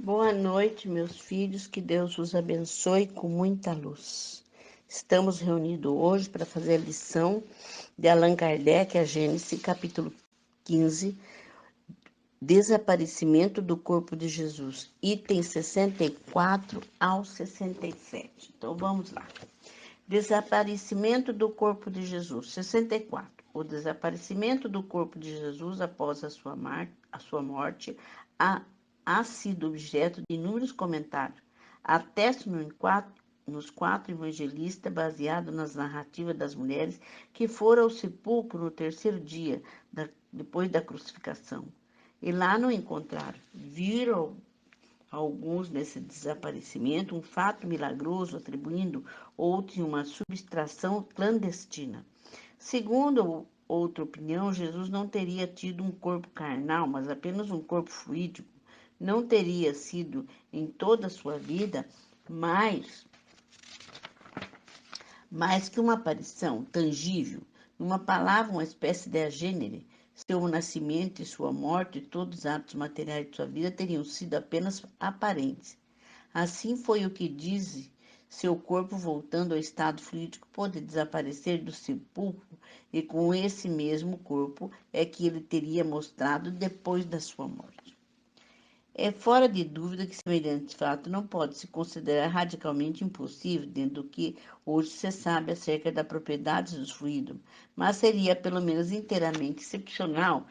Boa noite, meus filhos, que Deus os abençoe com muita luz. Estamos reunidos hoje para fazer a lição de Allan Kardec, a Gênesis, capítulo 15, Desaparecimento do corpo de Jesus, itens 64 ao 67. Então, vamos lá. Desaparecimento do corpo de Jesus, 64. O desaparecimento do corpo de Jesus após a sua morte ha sido objeto de inúmeros comentários. Atestam nos quatro evangelistas, baseado nas narrativas das mulheres que foram ao sepulcro no terceiro dia, depois da crucificação. E lá não encontraram. Viram alguns nesse desaparecimento um fato milagroso, atribuindo outros uma subtração clandestina. Segundo outra opinião, Jesus não teria tido um corpo carnal, mas apenas um corpo fluídico. Não teria sido em toda a sua vida mais que uma aparição tangível, numa palavra, uma espécie de agênere. Seu nascimento e sua morte e todos os atos materiais de sua vida teriam sido apenas aparentes. Assim foi o que diz seu corpo, voltando ao estado fluídico, pôde desaparecer do sepulcro, e com esse mesmo corpo é que ele teria mostrado depois da sua morte. É fora de dúvida que semelhante fato não pode se considerar radicalmente impossível dentro do que hoje se sabe acerca das propriedades dos fluidos, mas seria pelo menos inteiramente excepcional,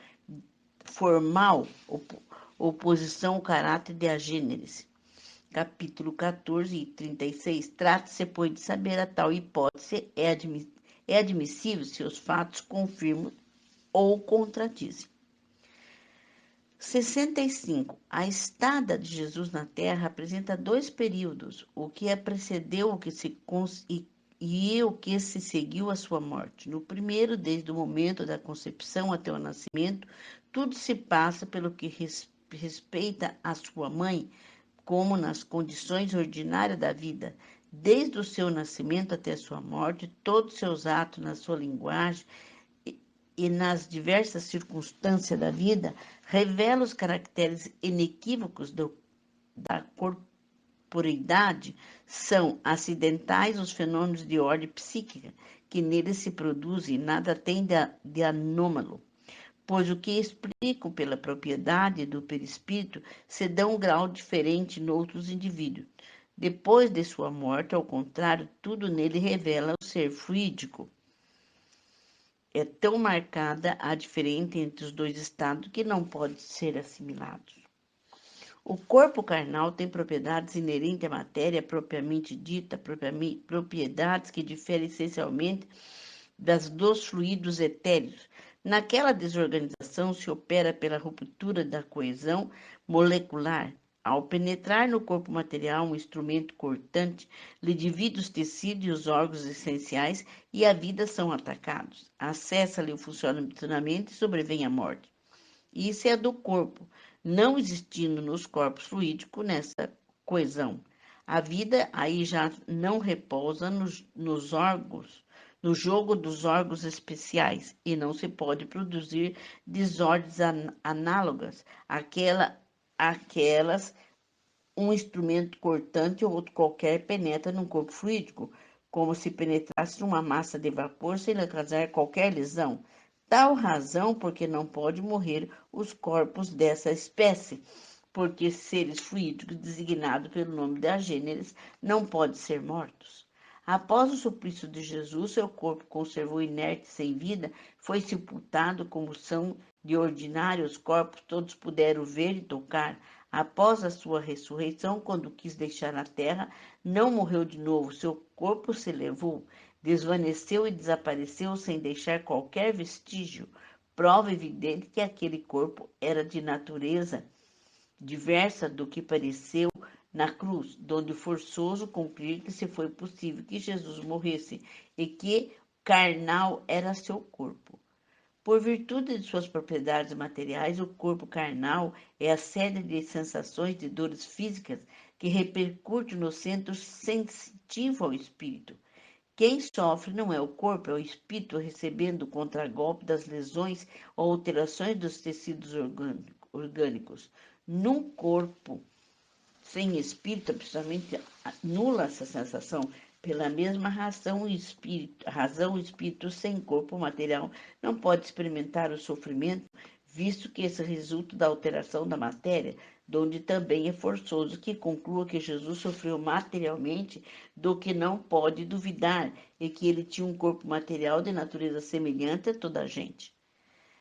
formal, oposição ao caráter de agêneres. Capítulo 14 e 36, trata-se, pois, de saber a tal hipótese é admissível se os fatos confirmam ou contradizem. 65. A estada de Jesus na Terra apresenta dois períodos, o que a precedeu o que o que se seguiu à sua morte. No primeiro, desde o momento da concepção até o nascimento, tudo se passa pelo que respeita a sua mãe, como nas condições ordinárias da vida. Desde o seu nascimento até a sua morte, todos os seus atos, na sua linguagem e nas diversas circunstâncias da vida, revela os caracteres inequívocos da corporeidade. São acidentais os fenômenos de ordem psíquica que nele se produzem e nada tem de anômalo, pois o que explicam pela propriedade do perispírito se dá um grau diferente em outros indivíduos. Depois de sua morte, ao contrário, tudo nele revela o ser fluídico. É tão marcada a diferença entre os dois estados que não pode ser assimilado. O corpo carnal tem propriedades inerentes à matéria propriamente dita, propriedades que diferem essencialmente das dos fluidos etéreos. Naquela desorganização se opera pela ruptura da coesão molecular. Ao penetrar no corpo material, um instrumento cortante lhe divide os tecidos e os órgãos essenciais e a vida são atacados. Acessa-lhe o funcionamento e sobrevém a morte. Isso é do corpo, não existindo nos corpos fluídicos nessa coesão. A vida aí já não repousa nos órgãos, no jogo dos órgãos especiais, e não se pode produzir desordens análogas àquelas um instrumento cortante ou outro qualquer penetra num corpo fluídico, como se penetrasse numa massa de vapor sem lhe causar qualquer lesão. Tal razão porque não pode morrer os corpos dessa espécie, porque seres fluídicos designados pelo nome de agêneres não podem ser mortos. Após o suplício de Jesus, seu corpo conservou inerte sem vida, foi sepultado como são de ordinário os corpos, todos puderam ver e tocar. Após a sua ressurreição, quando quis deixar a terra, não morreu de novo, seu corpo se elevou, desvaneceu e desapareceu sem deixar qualquer vestígio, prova evidente que aquele corpo era de natureza diversa do que pareceu na cruz, donde forçoso cumprir que se foi possível que Jesus morresse e que carnal era seu corpo. Por virtude de suas propriedades materiais, o corpo carnal é a sede de sensações de dores físicas que repercute no centro sensitivo ao espírito. Quem sofre não é o corpo, é o espírito recebendo o contragolpe das lesões ou alterações dos tecidos orgânicos. Num corpo sem espírito, absolutamente nula essa sensação. Pela mesma razão, o espírito sem corpo material não pode experimentar o sofrimento, visto que esse resulta da alteração da matéria, donde também é forçoso que conclua que Jesus sofreu materialmente, do que não pode duvidar, e que ele tinha um corpo material de natureza semelhante a toda a gente.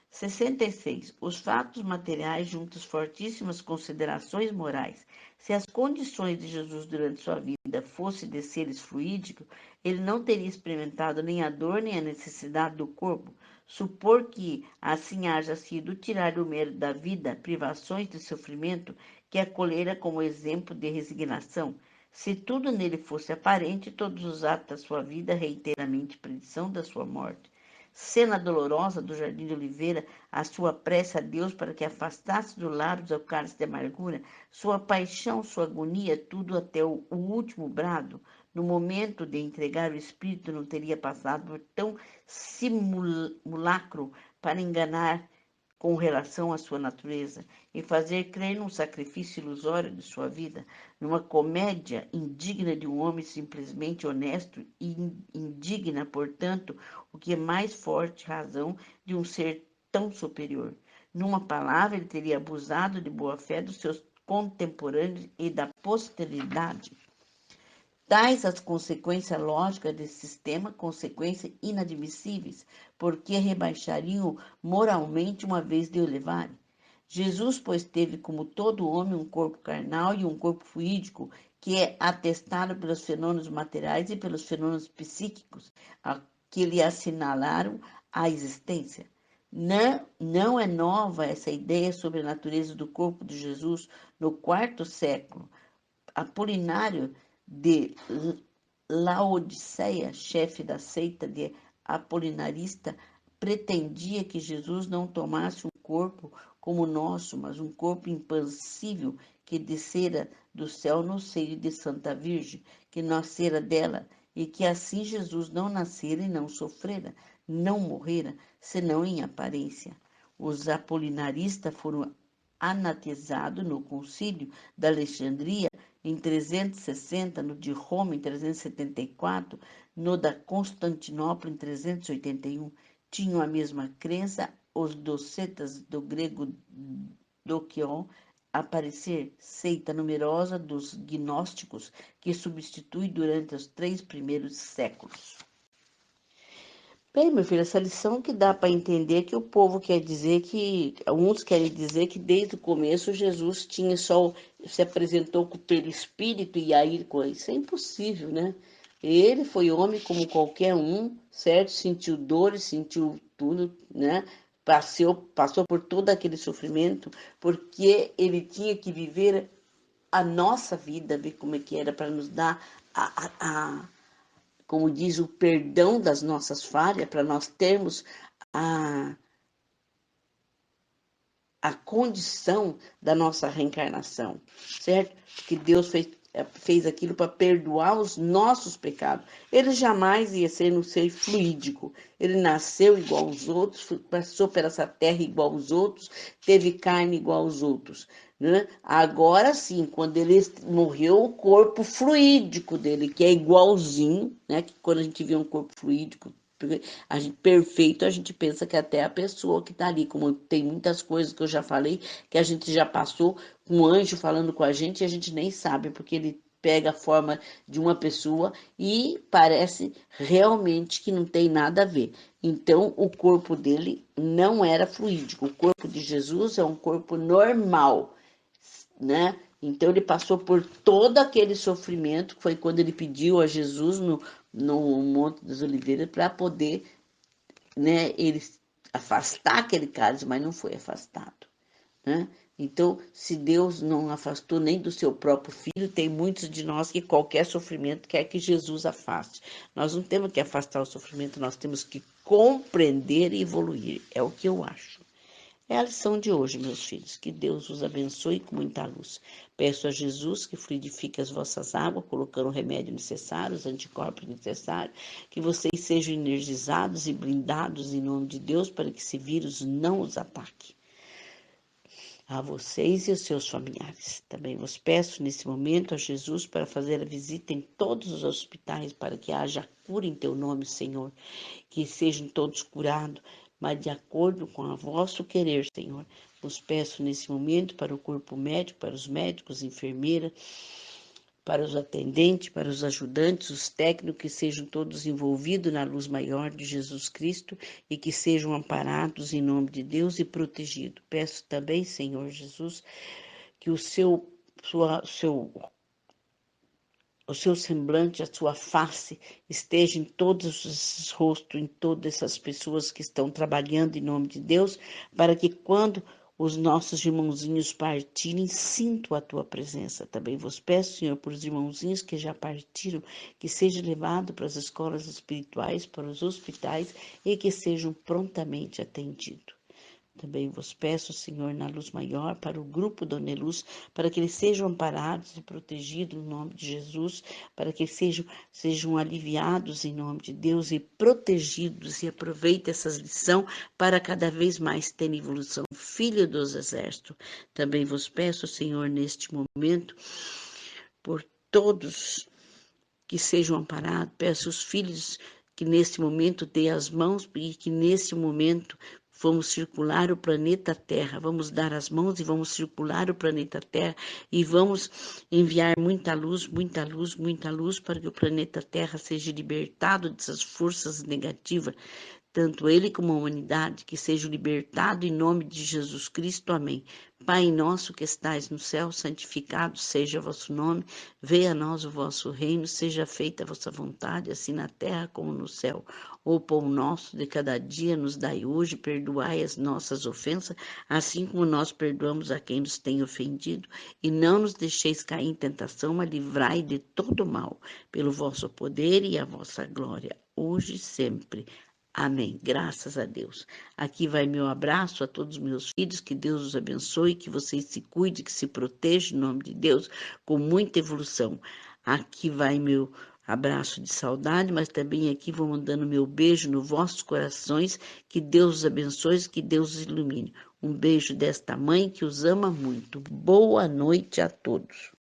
66. Os fatos materiais juntam fortíssimas considerações morais. Se as condições de Jesus durante sua vida fossem de seres fluídicos, ele não teria experimentado nem a dor nem a necessidade do corpo. Supor que assim haja sido tirar o mérito da vida, privações de sofrimento, que acolhera como exemplo de resignação. Se tudo nele fosse aparente, todos os atos da sua vida reiteradamente predição da sua morte. Cena dolorosa do Jardim de Oliveira, a sua prece a Deus para que afastasse do lábios o cálice de amargura, sua paixão, sua agonia, tudo até o último brado. No momento de entregar o espírito, não teria passado por tão simulacro para enganar com relação à sua natureza e fazer crer num sacrifício ilusório de sua vida, numa comédia indigna de um homem simplesmente honesto e indigna, portanto, o que é mais forte razão de um ser tão superior. Numa palavra, ele teria abusado de boa-fé dos seus contemporâneos e da posteridade. Tais as consequências lógicas desse sistema, consequências inadmissíveis, porque rebaixariam moralmente uma vez de o elevarem. Jesus, pois, teve como todo homem um corpo carnal e um corpo fluídico, que é atestado pelos fenômenos materiais e pelos fenômenos psíquicos, que lhe assinalaram a existência. Não é nova essa ideia sobre a natureza do corpo de Jesus no quarto século. Apolinário de Laodiceia, chefe da seita de apolinarista, pretendia que Jesus não tomasse um corpo como o nosso, mas um corpo impassível que descera do céu no seio de Santa Virgem, que nascera dela, e que assim Jesus não nascera e não sofrera, não morrera, senão em aparência. Os apolinaristas foram anatesados no concílio da Alexandria em 360, no de Roma em 374, no da Constantinopla em 381. Tinham a mesma crença os docetas do grego Dokion, aparecer seita numerosa dos gnósticos que substitui durante os 3 primeiros séculos. Bem, meu filho, essa lição que dá para entender que o povo quer dizer que, alguns querem dizer que desde o começo Jesus tinha só, se apresentou com o perispírito e aí coisa. Isso é impossível, né? Ele foi homem como qualquer um, certo? Sentiu dores, sentiu tudo, né? Passou por todo aquele sofrimento, porque ele tinha que viver a nossa vida, ver como é que era para nos dar como diz, o perdão das nossas falhas, para nós termos a, a condição da nossa reencarnação, certo? Porque Deus fez aquilo para perdoar os nossos pecados. Ele jamais ia ser um ser fluídico. Ele nasceu igual aos outros, passou por essa terra igual aos outros, teve carne igual aos outros. Né? Agora sim, quando ele morreu, o corpo fluídico dele, que é igualzinho, né? Que quando a gente vê um corpo fluídico, a gente, perfeito, a gente pensa que até a pessoa que está ali, como tem muitas coisas que eu já falei, que a gente já passou com um anjo falando com a gente e a gente nem sabe, porque ele pega a forma de uma pessoa e parece realmente que não tem nada a ver. Então, o corpo dele não era fluídico. O corpo de Jesus é um corpo normal, né? Então ele passou por todo aquele sofrimento, que foi quando ele pediu a Jesus no Monte das Oliveiras para poder, né, ele afastar aquele cálice, mas não foi afastado, né? Então, se Deus não afastou nem do seu próprio filho, tem muitos de nós que qualquer sofrimento quer que Jesus afaste. Nós não temos que afastar o sofrimento, nós temos que compreender e evoluir. É o que eu acho. É a lição de hoje, meus filhos. Que Deus os abençoe com muita luz. Peço a Jesus que fluidifique as vossas águas, colocando o remédio necessário, os anticorpos necessários, que vocês sejam energizados e blindados em nome de Deus para que esse vírus não os ataque. a vocês e aos seus familiares. Também vos peço nesse momento a Jesus para fazer a visita em todos os hospitais, para que haja cura em teu nome, Senhor, que sejam todos curados, mas de acordo com o vosso querer, Senhor. Vos peço nesse momento para o corpo médico, para os médicos, enfermeiras, para os atendentes, para os ajudantes, os técnicos, que sejam todos envolvidos na luz maior de Jesus Cristo e que sejam amparados em nome de Deus e protegidos. Peço também, Senhor Jesus, que o seu semblante, a sua face esteja em todos os rostos, em todas essas pessoas que estão trabalhando em nome de Deus, para que quando os nossos irmãozinhos partirem, sintam a tua presença. Também vos peço, Senhor, por os irmãozinhos que já partiram, que sejam levados para as escolas espirituais, para os hospitais e que sejam prontamente atendidos. Também vos peço, Senhor, na luz maior, para o grupo Dona Luz, para que eles sejam amparados e protegidos no nome de Jesus, para que sejam aliviados em nome de Deus e protegidos, e aproveite essas lições para cada vez mais ter evolução. Filho dos exércitos, também vos peço, Senhor, neste momento, por todos que sejam amparados, peço os filhos que nesse momento dê as mãos e que nesse momento vamos circular o planeta Terra, vamos dar as mãos e vamos circular o planeta Terra e vamos enviar muita luz, muita luz, muita luz para que o planeta Terra seja libertado dessas forças negativas, tanto ele como a humanidade, que seja libertado em nome de Jesus Cristo. Amém. Pai nosso que estais no céu, santificado seja o vosso nome, venha a nós o vosso reino, seja feita a vossa vontade, assim na terra como no céu. O pão nosso de cada dia nos dai hoje, perdoai as nossas ofensas, assim como nós perdoamos a quem nos tem ofendido, e não nos deixeis cair em tentação, mas livrai de todo mal, pelo vosso poder e a vossa glória, hoje e sempre. Amém. Graças a Deus. Aqui vai meu abraço a todos os meus filhos. Que Deus os abençoe, que vocês se cuidem, que se protejam, em nome de Deus, com muita evolução. Aqui vai meu abraço de saudade, mas também aqui vou mandando meu beijo nos vossos corações. Que Deus os abençoe, que Deus os ilumine. Um beijo desta mãe que os ama muito. Boa noite a todos.